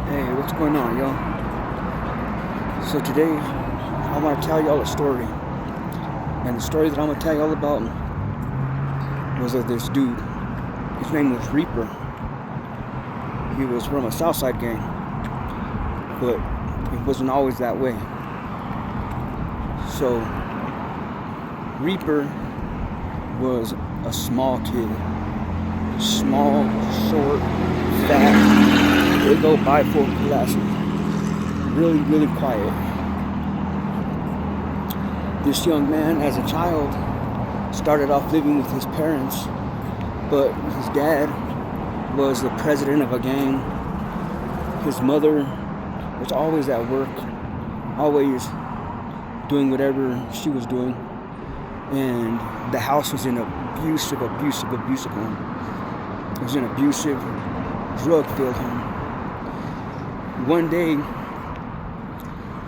Hey, what's going on, yo? So today, I want to tell y'all a story. And the story that I'm going to tell y'all about was of this dude. His name was Reaper. He was from a Southside gang. But it wasn't always that way. So, Reaper was a small kid. Small, short, fat, big old bifocal glasses. Really, really quiet. This young man, as a child, started off living with his parents, but his dad was the president of a gang. His mother was always at work, always doing whatever she was doing, and the house was an abusive home. It was an abusive, drug-filled home. One day,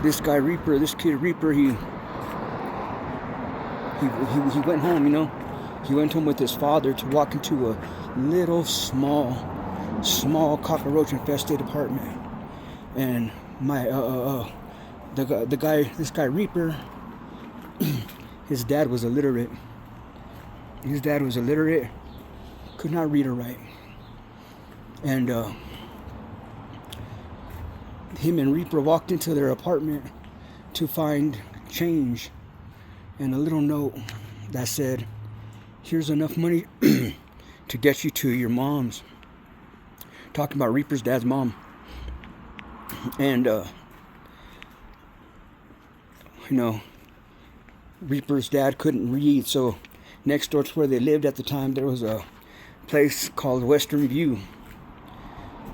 this kid Reaper, he went home, He went home with his father to walk into a little small cockroach-infested apartment. And this guy Reaper, his dad was illiterate. Could not read or write. And him and Reaper walked into their apartment to find change and a little note that said, "Here's enough money to get you to your mom's." Talking about Reaper's dad's mom. And Reaper's dad couldn't read, so next door to where they lived at the time, there was a place called Western View,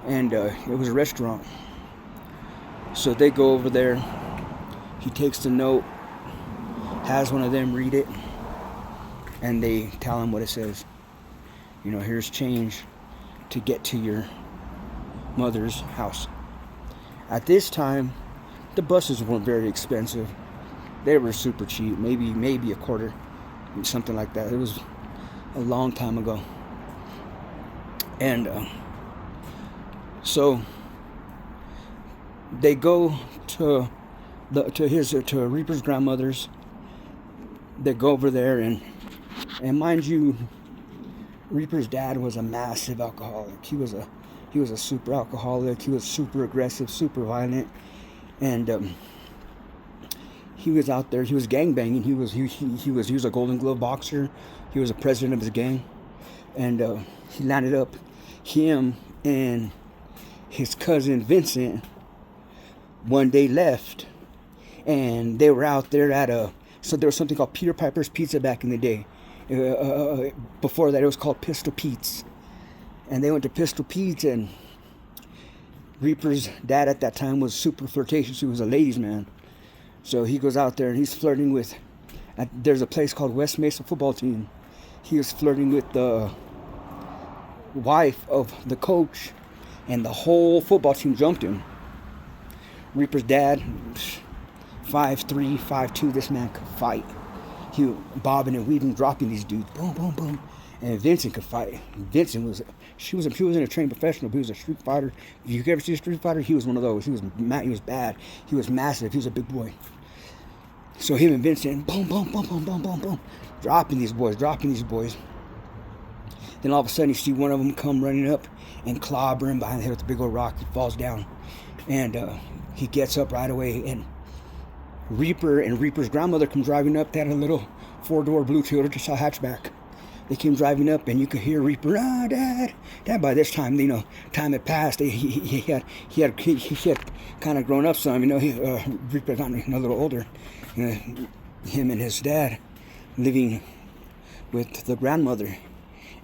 and it was a restaurant. So they go over there. He takes the note, has one of them read it, and they tell him what it says. Here's change to get to your mother's house. At this time, the buses weren't very expensive. They were super cheap, maybe a quarter, something like that. It was a long time ago. And so they go to Reaper's grandmother's. They go over there, and mind you, Reaper's dad was a massive alcoholic. He was a super alcoholic. He was super aggressive, super violent, and he was out there. He was gangbanging. He was a Golden Glove boxer. He was a president of his gang, and he landed up. Him and his cousin Vincent one day left, and they were out there so there was something called Peter Piper's Pizza back in the day. Before that, it was called Pistol Pete's, and they went to Pistol Pete's, and Reaper's dad at that time was super flirtatious. He was a ladies' man, so he goes out there and he's flirting with. There's a place called West Mesa football team. He was flirting with the wife of the coach, and the whole football team jumped him. Reaper's dad, 5'3", 5'2", this man could fight. He was bobbing and weaving, dropping these dudes, boom, boom, boom. And Vincent could fight. Vincent was in a trained professional, but he was a street fighter. If you ever see a street fighter, he was one of those. He was bad. He was massive. He was a big boy. So him and Vincent, boom, boom, boom, boom, boom, boom, boom, dropping these boys. Then all of a sudden, you see one of them come running up and clobber him behind the head with a big old rock. He falls down, and he gets up right away. And Reaper's grandmother comes driving up. They had a little 4-door blue Toyota hatchback. They came driving up, and you could hear Reaper, Dad. By this time, time had passed. He had kind of grown up some. Reaper got a little older. Him and his dad living with the grandmother.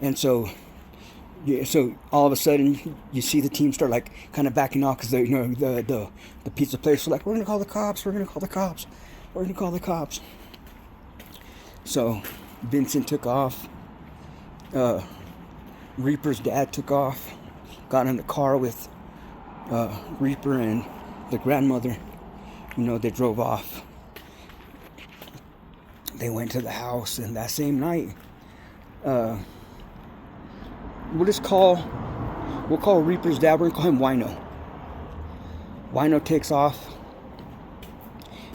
And so all of a sudden you see the team start kind of backing off because the pizza place was like, we're gonna call the cops. So Vincent took off. Reaper's dad took off, got in the car with Reaper and the grandmother. They drove off. They went to the house, and that same night, we'll call Reaper's dad, we're going to call him Wino. Wino takes off,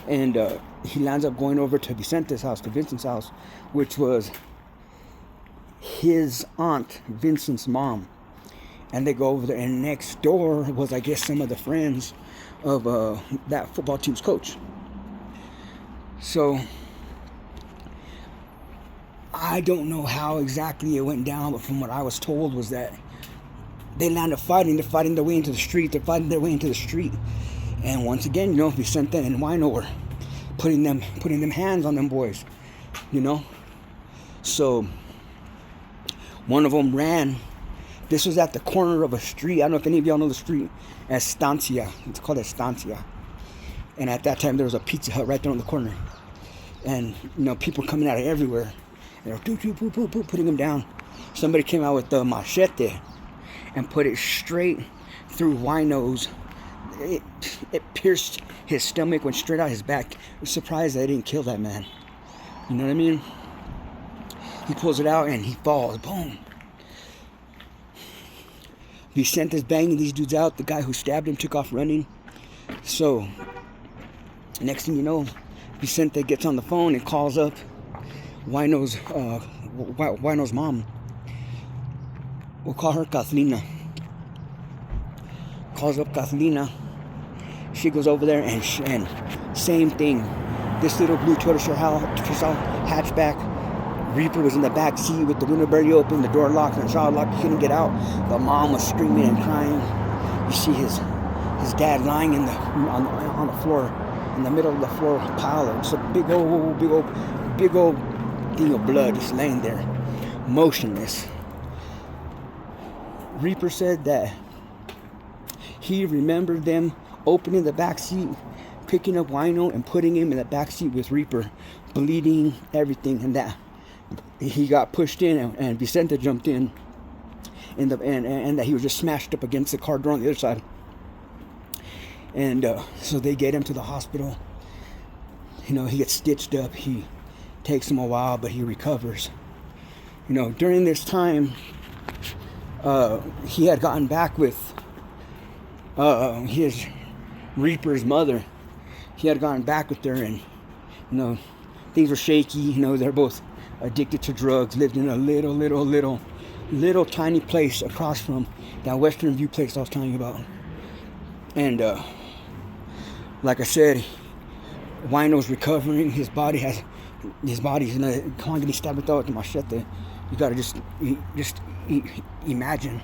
and he lands up going over to Vincent's house, which was his aunt Vincent's mom. And they go over there, and next door was, I guess, some of the friends of that football team's coach. So I don't know how exactly it went down, but from what I was told was that they landed fighting. They're fighting their way into the street. And once again, Vicente and Wino were putting them hands on them boys, So one of them ran. This was at the corner of a street. I don't know if any of y'all know the street. Estancia. It's called Estancia. And at that time, there was a Pizza Hut right there on the corner. And, people coming out of everywhere. They were putting them down. Somebody came out with the machete and put it straight through Wino's. It pierced his stomach, went straight out his back. I was surprised they didn't kill that man. You know what I mean? He pulls it out and he falls. Boom. Vicente's banging these dudes out. The guy who stabbed him took off running. So, next thing you know, Vicente gets on the phone and calls up Wino's mom. We'll call her Catalina. Calls up Catalina. She goes over there and same thing. This little blue tortoiseshell hatchback. Reaper was in the back seat with the window barely open, the door locked, and the child locked. He couldn't get out. The mom was screaming and crying. You see his dad lying on the floor, in the middle of the floor pile. It's a big old thing of blood just laying there, motionless. Reaper said that he remembered them opening the back seat, picking up Wino and putting him in the back seat with Reaper, bleeding, everything, and that he got pushed in and Vicente jumped in, and that he was just smashed up against the car door on the other side. And so they get him to the hospital. He gets stitched up. He takes him a while, but he recovers. During this time, he had gotten back with his Reaper's mother. He had gotten back with her, and things were shaky. They're both addicted to drugs. Lived in a little tiny place across from that Western View place I was telling you about. And like I said, Wino's recovering. His body's come on, get me stabbed with the machete. You gotta just imagine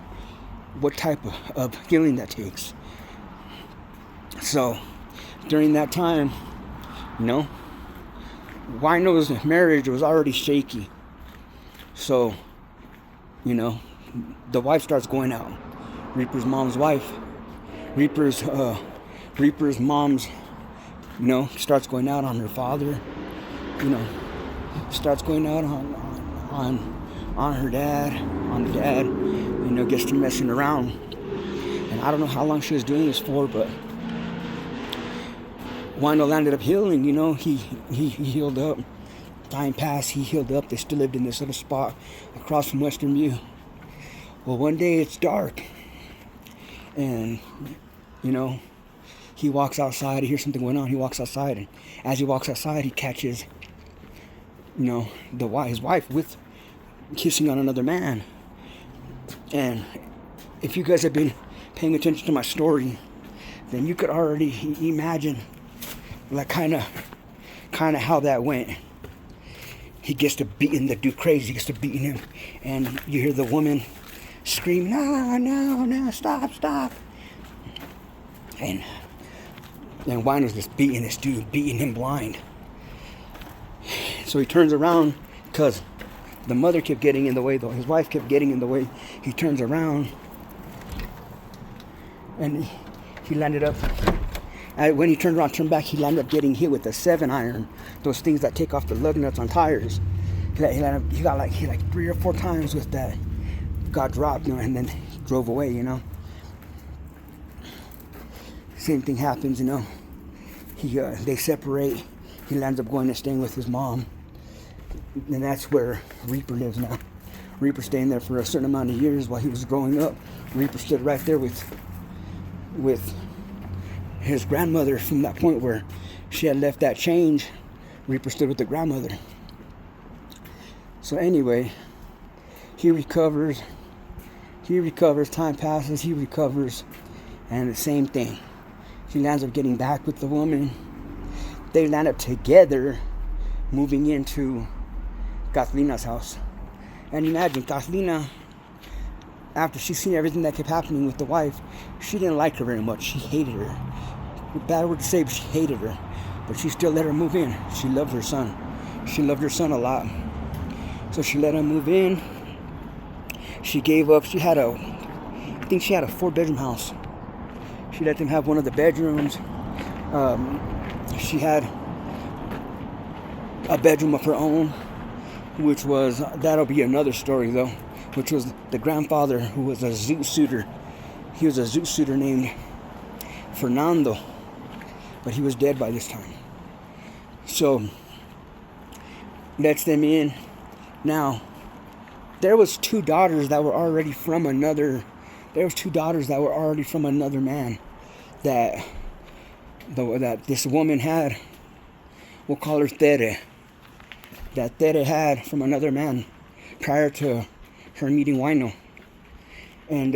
what type of healing that takes. So during that time, Wino's marriage was already shaky. So, the wife starts going out. Reaper's mom's wife. Reaper's mom's, starts going out on her father. Starts going out on her dad, on the dad. Gets to messing around. And I don't know how long she was doing this for, but Wino landed up healing. He healed up. Time passed, he healed up. They still lived in this little spot across from Western View. Well, one day it's dark, and he walks outside. He hears something going on. He walks outside, and as he walks outside, he catches his wife with kissing on another man. And if you guys have been paying attention to my story, then you could already imagine kind of how that went. He gets to beating the dude crazy. He gets to beating him, and you hear the woman scream, no, stop. And Wino's just beating this dude, beating him blind. So he turns around because the mother kept getting in the way, though. His wife kept getting in the way. He turns around, and he landed up. When he turned back, he landed up getting hit with a 7-iron. Those things that take off the lug nuts on tires. He got like 3 or 4 times with that. Got dropped, and then drove away, Same thing happens, They separate. He lands up going and staying with his mom. And that's where Reaper lives now. Reaper staying there for a certain amount of years while he was growing up. Reaper stood right there with his grandmother, from that point where she had left that change, Reaper stood with the grandmother. So anyway, he recovers, time passes, he recovers, and the same thing. He lands up getting back with the woman. They land up together, moving into Catalina's house. And imagine, Catalina, after she's seen everything that kept happening with the wife, she didn't like her very much. She hated her. Bad word to say, but she hated her. But she still let her move in. She loved her son. She loved her son a lot. So she let him move in. She gave up. I think she had a 4-bedroom house. She let them have one of the bedrooms. She had a bedroom of her own, which was, that'll be another story though, which was the grandfather, who was a zoot suiter. He was a zoot suiter named Fernando, but he was dead by this time. So lets them in. Now, there was 2 daughters that were already from another man that this woman had. We'll call her Tere. That Tere had from another man prior to her meeting Wino. And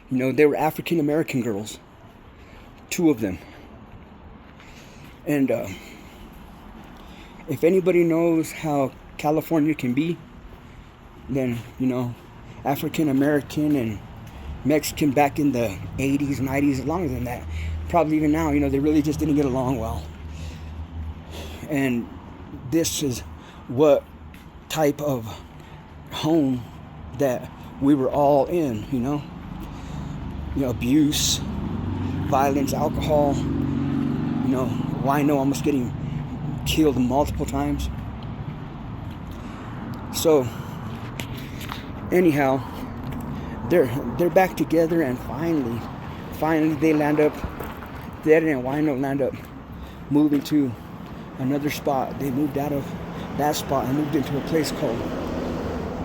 they were African American girls, 2 of them. And if anybody knows how California can be, then African American and Mexican back in the 80s, 90s, longer than that, probably even now, they really just didn't get along well. And this is what type of home that we were all in, abuse, violence, alcohol, Wino almost getting killed multiple times. So anyhow, they're back together, and finally they land up, Ted and Wino land up moving to another spot. They moved out of that spot and moved into a place called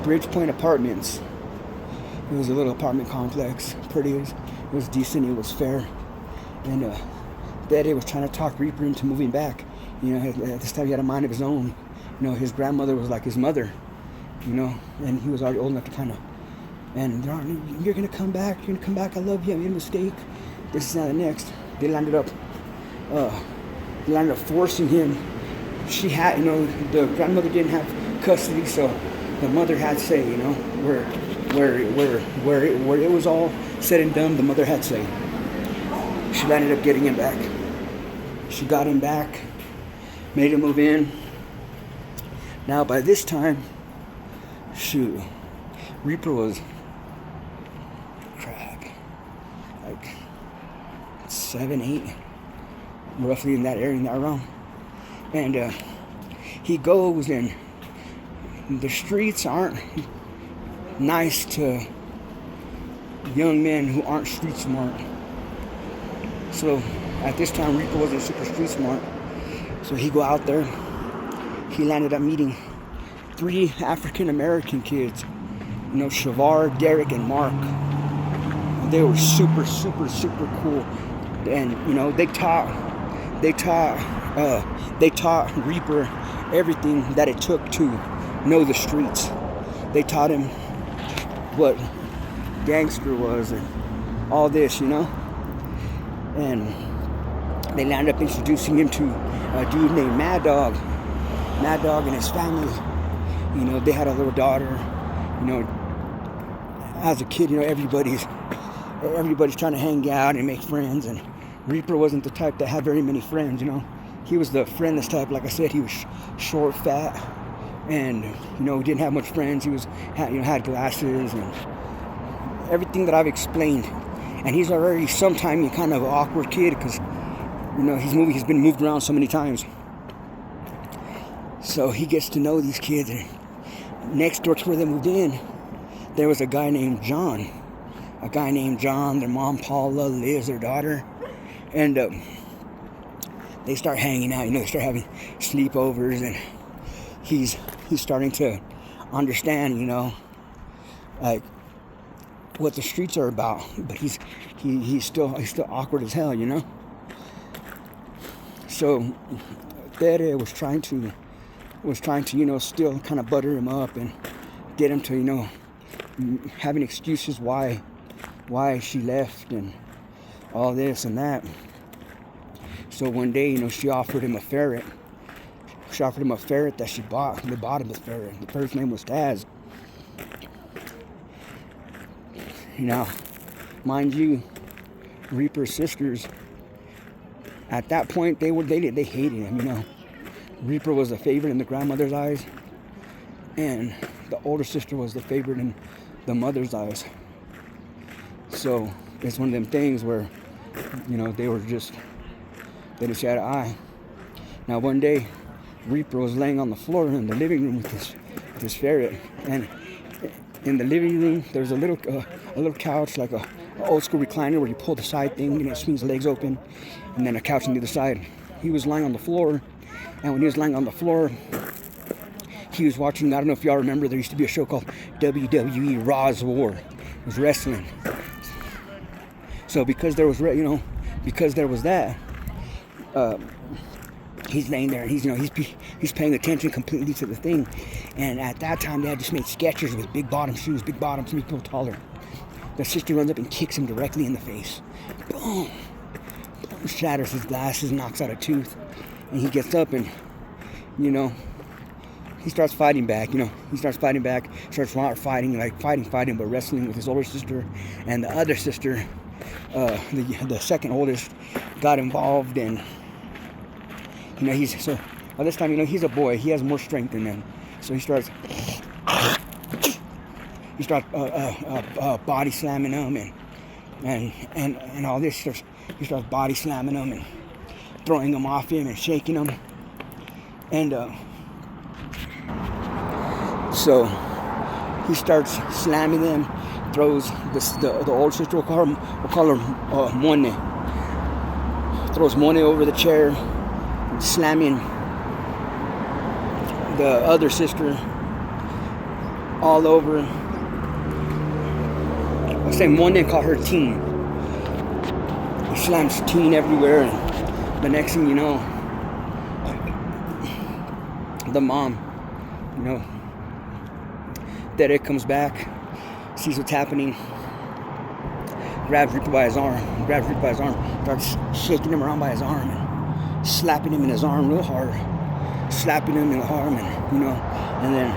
Bridgepoint Apartments. It was a little apartment complex. Pretty, it was decent, it was fair. And Daddy was trying to talk Reaper into moving back. At this time he had a mind of his own. His grandmother was like his mother, and he was already old enough to kind of, and you're going to come back, I love you, I made a mistake. This is not the next. They landed up forcing him. She had, the grandmother didn't have custody, so the mother had say, where it was all said and done, the mother had say. She ended up getting him back. She got him back, made him move in. Now by this time, Reaper was like 7, 8, roughly in that area, in that realm. And he goes, and the streets aren't nice to young men who aren't street smart. So at this time, Reaper wasn't super street smart. So he go out there. He landed up meeting 3 African American kids. Shavar, Derek, and Mark. They were super, super, super cool. And they taught Reaper everything that it took to know the streets. They taught him what gangster was and all this, And they landed up introducing him to a dude named Mad Dog. Mad Dog and his family. They had a little daughter. As a kid, everybody's trying to hang out and make friends. And Reaper wasn't the type that had very many friends, He was the friendless type. Like I said, he was short, fat, and didn't have much friends. He had glasses and everything that I've explained. And he's already sometime kind of an awkward kid because he's been moved around so many times. So he gets to know these kids. And next door to where they moved in, there was a guy named John. Their mom Paula, Liz, their daughter, and they start hanging out. They start having sleepovers, and he's starting to understand, like what the streets are about. But he's he's still awkward as hell, you know. So Tere was trying to still kind of butter him up and get him to having excuses why she left and all this and that. So one day, she offered him a ferret. She offered him a ferret that she bought. They bought him the ferret. The ferret's name was Taz. Now, mind you, Reaper's sisters, at that point, they hated him, Reaper was the favorite in the grandmother's eyes, and the older sister was the favorite in the mother's eyes. So it's one of them things where, they just had an eye. Now one day, Reaper was laying on the floor in the living room with this ferret, and in the living room there's a little couch, like a old school recliner where you pull the side thing and it swings the legs open, and then a couch on the other side. He was lying on the floor, and when he was lying on the floor, he was watching, I don't know if y'all remember, there used to be a show called WWE Raw's War. It was wrestling. So because there was that, he's laying there and he's paying attention completely to the thing. And at that time, they had just made Skechers with big bottom shoes, big bottoms, to make people taller. The sister runs up and kicks him directly in the face. Boom! Shatters his glasses, knocks out a tooth, and he gets up and, he starts fighting back. Starts fighting, but wrestling with his older sister, and the other sister, the second oldest, got involved, and by this time, he's a boy. He has more strength than them, so he starts body slamming them and all this. He starts body slamming them and throwing them off him and shaking them, and so he starts slamming them. Throws the older sister, we'll call her Mone. Throws Mone over the chair, slamming the other sister all over. I say Mone, call her Teen. He slams Teen everywhere, and the next thing you know, the mom, Tere comes back, sees what's happening, grabs Reaper by his arm, starts shaking him around by his arm and slapping him in his arm real hard, slapping him in the arm, and then,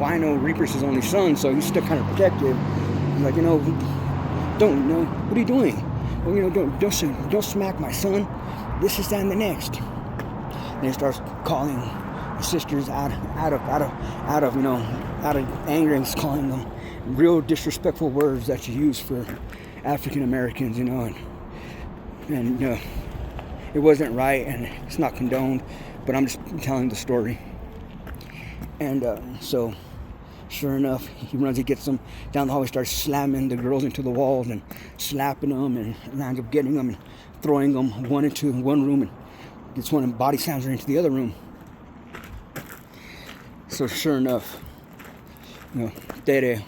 Wino, Reaper's his only son, so he's still kind of protective. He's like, what are you doing? Well, don't smack my son. This is that and the next. Then he starts calling the sisters out of anger, and he's calling them real disrespectful words that you use for African Americans, and it wasn't right, and it's not condoned, but I'm just telling the story. And so sure enough, he gets them down the hallway, starts slamming the girls into the walls and slapping them, and ends up getting them and throwing them one into one room, and gets one and body slams her into the other room. So sure enough, Tere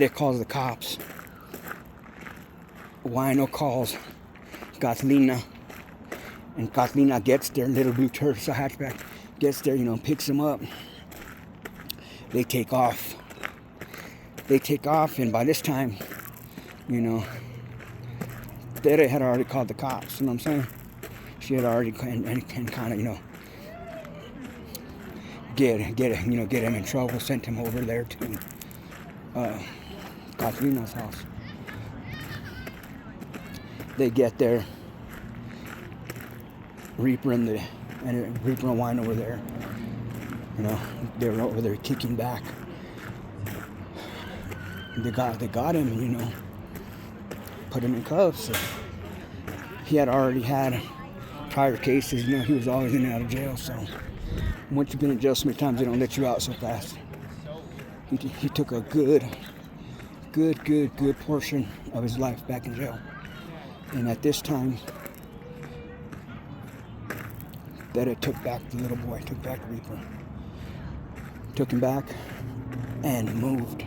calls the cops. Wino calls Kathleen, and Kathleen gets there. Little blue Turkish hatchback gets there, picks him up. They take off, and by this time, Tere had already called the cops. You know what I'm saying? She had already and kind of get him in trouble. Sent him over there to Kathleen's house. They get there. Reaper and Wino were there. They were over there kicking back. They got him, put him in cuffs. He had already had prior cases. He was always in and out of jail. So once you've been in jail so many times, they don't let you out so fast. He took a good portion of his life back in jail. And at this time, that it took back the little boy, took back Reaper. Took him back and moved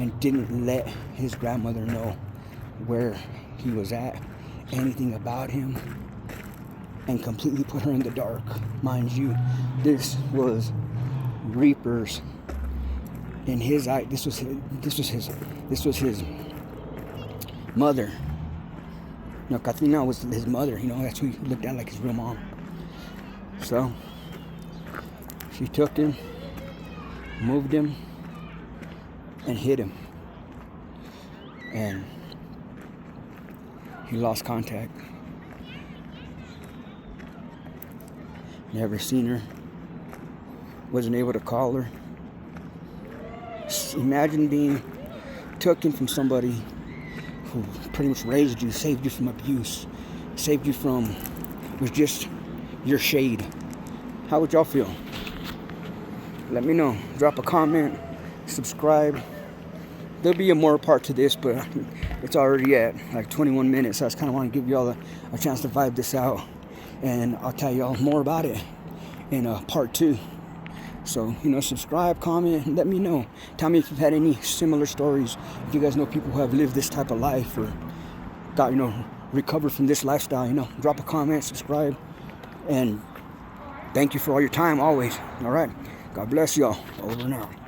and didn't let his grandmother know where he was at, anything about him, and completely put her in the dark. Mind you, this was Reaper's, in his eye, this was his mother. You know, Katrina was his mother. You know, that's who he looked at like his real mom. So she took him, moved him, and hid him. And he lost contact. Never seen her. Wasn't able to call her. Imagine being taken from somebody who pretty much raised you, saved you from abuse, saved you from, was just your shade. How would y'all feel? Let me know. Drop a comment, subscribe. There'll be a more part to this, but it's already at like 21 minutes, so I just kind of want to give y'all a chance to vibe this out, and I'll tell y'all more about it in part 2. So, you know, subscribe, comment, and let me know. Tell me if you've had any similar stories. If you guys know people who have lived this type of life or got, you know, recovered from this lifestyle, you know, drop a comment, subscribe, and thank you for all your time always. All right. God bless y'all. Over and out.